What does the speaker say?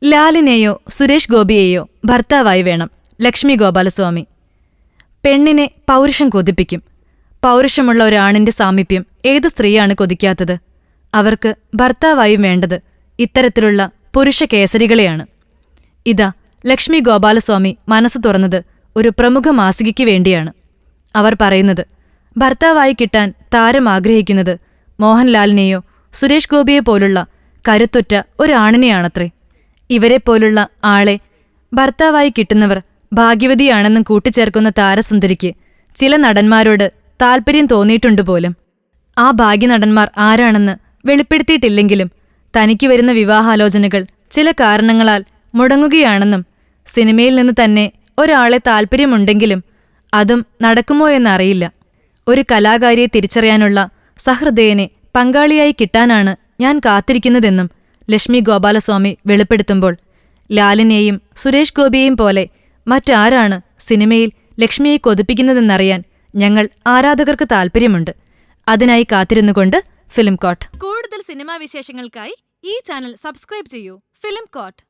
ലാലിനെയോ സുരേഷ് ഗോപിയെയോ ഭർത്താവായി വേണം. ലക്ഷ്മി ഗോപാലസ്വാമി. പെണ്ണിനെ പൗരുഷം കൊതിപ്പിക്കും. പൗരുഷമുള്ള ഒരാണിന്റെ സാമീപ്യം ഏത് സ്ത്രീയാണ് കൊതിക്കാത്തത്? അവർക്ക് ഭർത്താവായും വേണ്ടത് ഇത്തരത്തിലുള്ള പുരുഷ കേസരികളെയാണ്. ഇതാ ലക്ഷ്മി ഗോപാലസ്വാമി മനസ്സ് തുറന്നത് ഒരു പ്രമുഖ മാസികയ്ക്ക് വേണ്ടിയാണ്. അവർ പറയുന്നത് ഭർത്താവായി കിട്ടാൻ താരം ആഗ്രഹിക്കുന്നത് മോഹൻലാലിനെയോ സുരേഷ് ഗോപിയെ പോലുള്ള കരുത്തുറ്റ ഒരാണിനെയാണത്രേ. ഇവരെപ്പോലുള്ള ആളെ ഭർത്താവായി കിട്ടുന്നവർ ഭാഗ്യവതിയാണെന്നും കൂട്ടിച്ചേർക്കുന്ന താരസുന്ദരിക്ക് ചില നടന്മാരോട് താൽപ്പര്യം തോന്നിയിട്ടുണ്ട് പോലും. ആ ഭാഗ്യനടന്മാർ ആരാണെന്ന് വെളിപ്പെടുത്തിയിട്ടില്ലെങ്കിലും തനിക്ക് വരുന്ന വിവാഹാലോചനകൾ ചില കാരണങ്ങളാൽ മുടങ്ങുകയാണെന്നും സിനിമയിൽ നിന്ന് തന്നെ ഒരാളെ താൽപ്പര്യമുണ്ടെങ്കിലും അതും നടക്കുമോ എന്നറിയില്ല. ഒരു കലാകാരിയെ തിരിച്ചറിയാനുള്ള സഹൃദയനെ പങ്കാളിയായി കിട്ടാനാണ് ഞാൻ കാത്തിരിക്കുന്നതെന്നും ലക്ഷ്മി ഗോപാലസ്വാമി വെളിപ്പെടുത്തുമ്പോൾ ലാലിനെയും സുരേഷ് ഗോപിയെയും പോലെ മറ്റാരാണ് സിനിമയിൽ ലക്ഷ്മിയെ കൊതിപ്പിക്കുന്നതെന്നറിയാൻ ഞങ്ങൾ ആരാധകർക്ക് താൽപ്പര്യമുണ്ട്. അതിനായി കാത്തിരുന്നുകൊണ്ട് ഫിലിം കോട്ട്. കൂടുതൽ സിനിമാ വിശേഷങ്ങൾക്കായി ഈ ചാനൽ സബ്സ്ക്രൈബ് ചെയ്യൂ. Film coat.